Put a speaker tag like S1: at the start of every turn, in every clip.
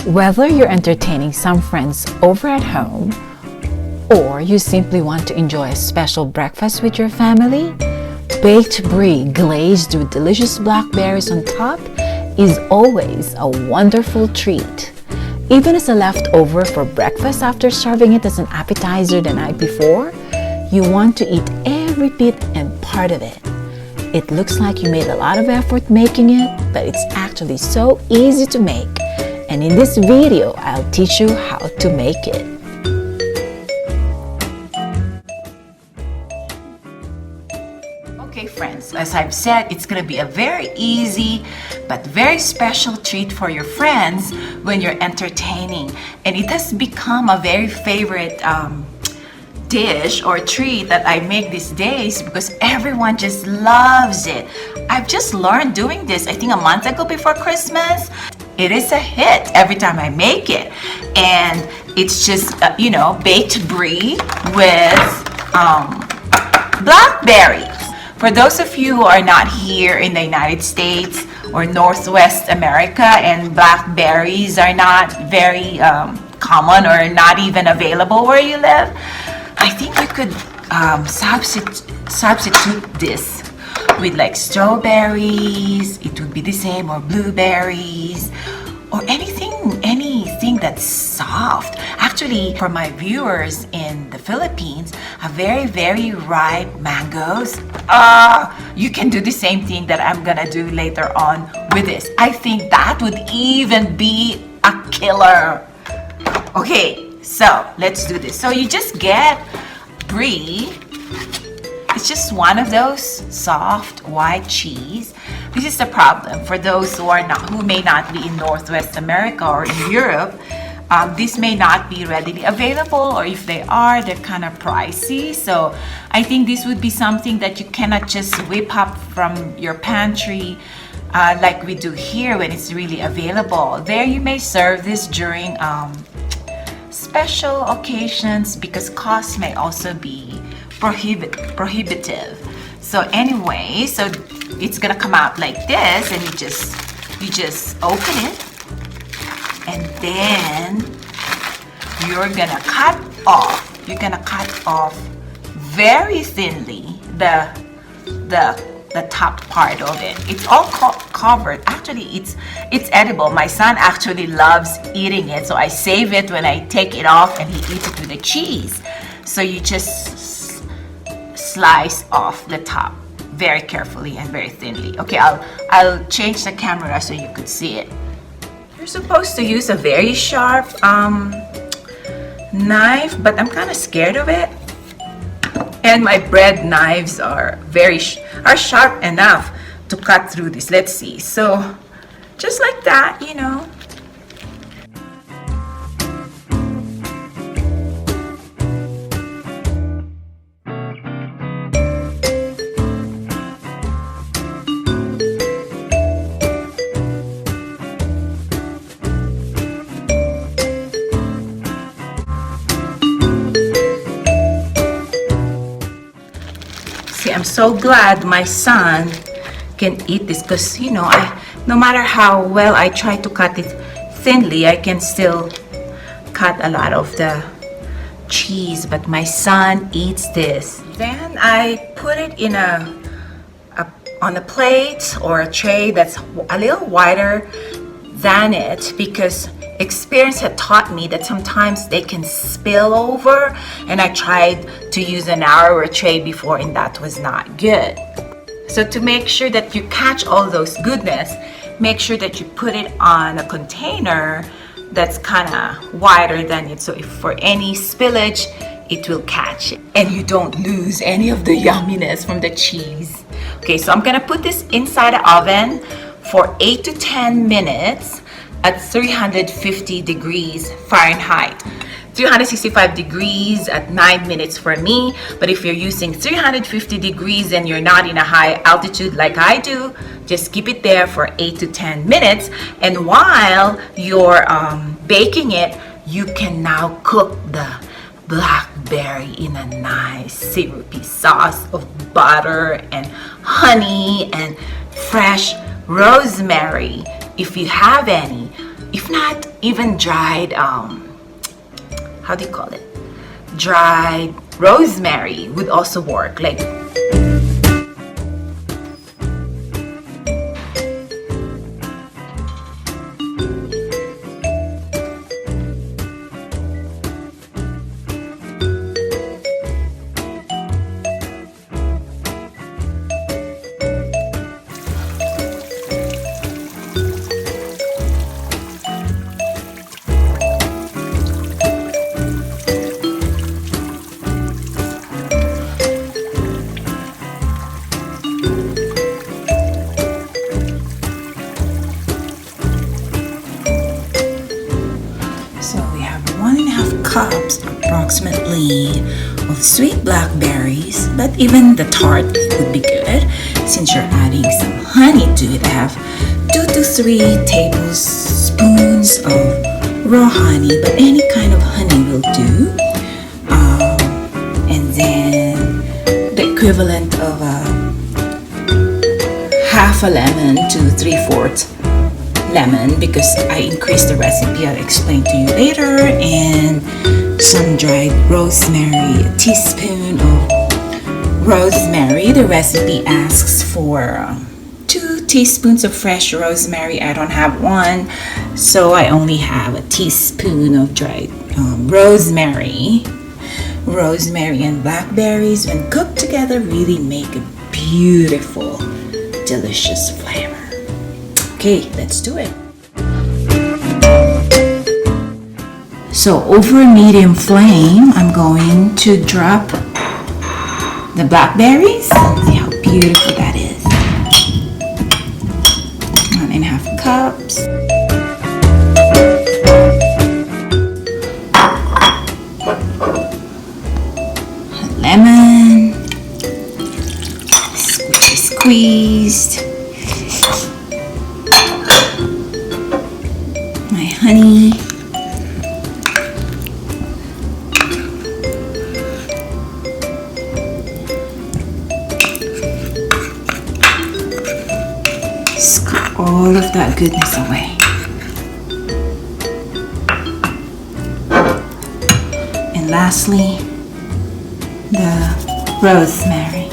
S1: Whether you're entertaining some friends over at home or you simply want to enjoy a special breakfast with your family, baked brie glazed with delicious blackberries on top is always a wonderful treat. Even as a leftover for breakfast after serving it as an appetizer the night before, you want to eat every bit and part of it. It looks like you made a lot of effort making it, but it's actually so easy to make. And in this video, I'll teach you how to make it. Okay friends, as I've said, it's going to be a very easy but very special treat for your friends when you're entertaining. And it has become a very favorite dish or treat that I make these days because everyone just loves it. I've just learned doing this, I think a month ago before Christmas. It is a hit every time I make it. And it's just, baked brie with blackberries. For those of you who are not here in the United States or Northwest America and blackberries are not very common or not even available where you live, I think you could substitute this with like strawberries, it would be the same, or blueberries, or anything that's soft. Actually, for my viewers in the Philippines, a very, very ripe mangoes, you can do the same thing that I'm gonna do later on with this. I think that would even be a killer. Okay, so let's do this. So you just get brie. It's just one of those soft white cheese. This is the problem for those who may not be in Northwest America or in Europe. This may not be readily available, or if they are, they're kind of pricey. So I think this would be something that you cannot just whip up from your pantry like we do here when it's really available. There you may serve this during special occasions because costs may also be prohibitive. So anyway, so it's gonna come out like this, and you just open it, and then you're gonna cut off very thinly the top part of it. It's all covered. Actually, it's edible. My son actually loves eating it, so I save it when I take it off, and he eats it with the cheese. So you just slice off the top very carefully and very thinly. Okay, I'll change the camera so you could see it. You're supposed to use a very sharp knife, but I'm kind of scared of it. And my bread knives are sharp enough to cut through this. Let's see. So just like that, I'm so glad my son can eat this because, no matter how well I try to cut it thinly, I can still cut a lot of the cheese, but my son eats this. Then I put it in on a plate or a tray that's a little wider than it because experience had taught me that sometimes they can spill over, and I tried to use a narrower tray before and that was not good. So to make sure that you catch all those goodness, make sure that you put it on a container that's kind of wider than it, so if for any spillage it will catch it and you don't lose any of the yumminess from the cheese. Okay, so I'm gonna put this inside the oven for 8 to 10 minutes at 350 degrees Fahrenheit. 365 degrees at 9 minutes for me, but if you're using 350 degrees and you're not in a high altitude like I do, just keep it there for 8 to 10 minutes. And while you're baking it, you can now cook the blackberry in a nice syrupy sauce of butter and honey and fresh rosemary if you have any. if not even dried, how do you call it? Dried rosemary would also work. Like,
S2: cups approximately of sweet blackberries, but even the tart would be good since you're adding some honey to it. I have 2 to 3 tablespoons of raw honey, but any kind of honey will do. And then the equivalent of half a lemon to 3/4 lemon, because I increased the recipe. I'll explain to you later. And some dried rosemary, a teaspoon of rosemary. The recipe asks for 2 teaspoons of fresh rosemary. I don't have one, so I only have a teaspoon of dried rosemary. Rosemary and blackberries, when cooked together, really make a beautiful, delicious flavor. Okay, let's do it. So over a medium flame, I'm going to drop the blackberries. See how beautiful that is. 1.5 cups. Lemon. Squeezed. My honey. Scoop all of that goodness away. And lastly, the rosemary.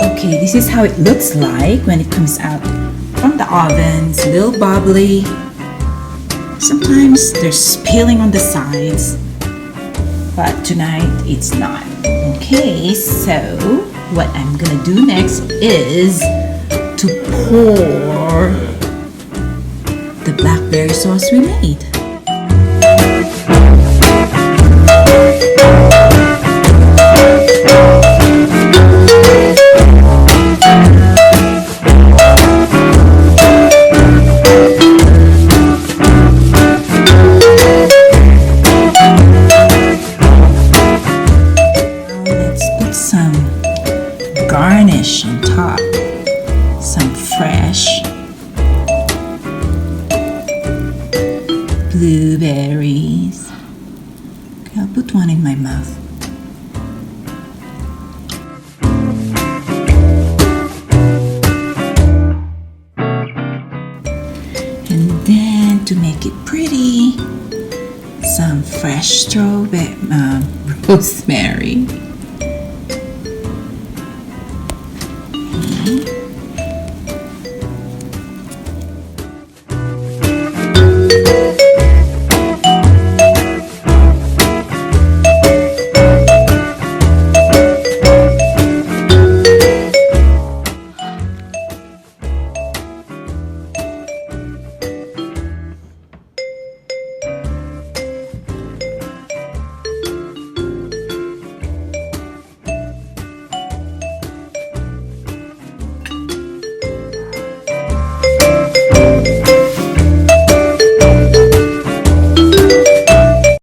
S2: Okay, this is how it looks like when it comes out from the oven. It's a little bubbly. Sometimes there's spilling on the sides, but tonight it's not. Okay, so what I'm gonna do next is to pour the blackberry sauce we made. Garnish on top, some fresh blueberries. Okay, I'll put one in my mouth. And then to make it pretty, some fresh strawberry, rosemary. Mm-hmm.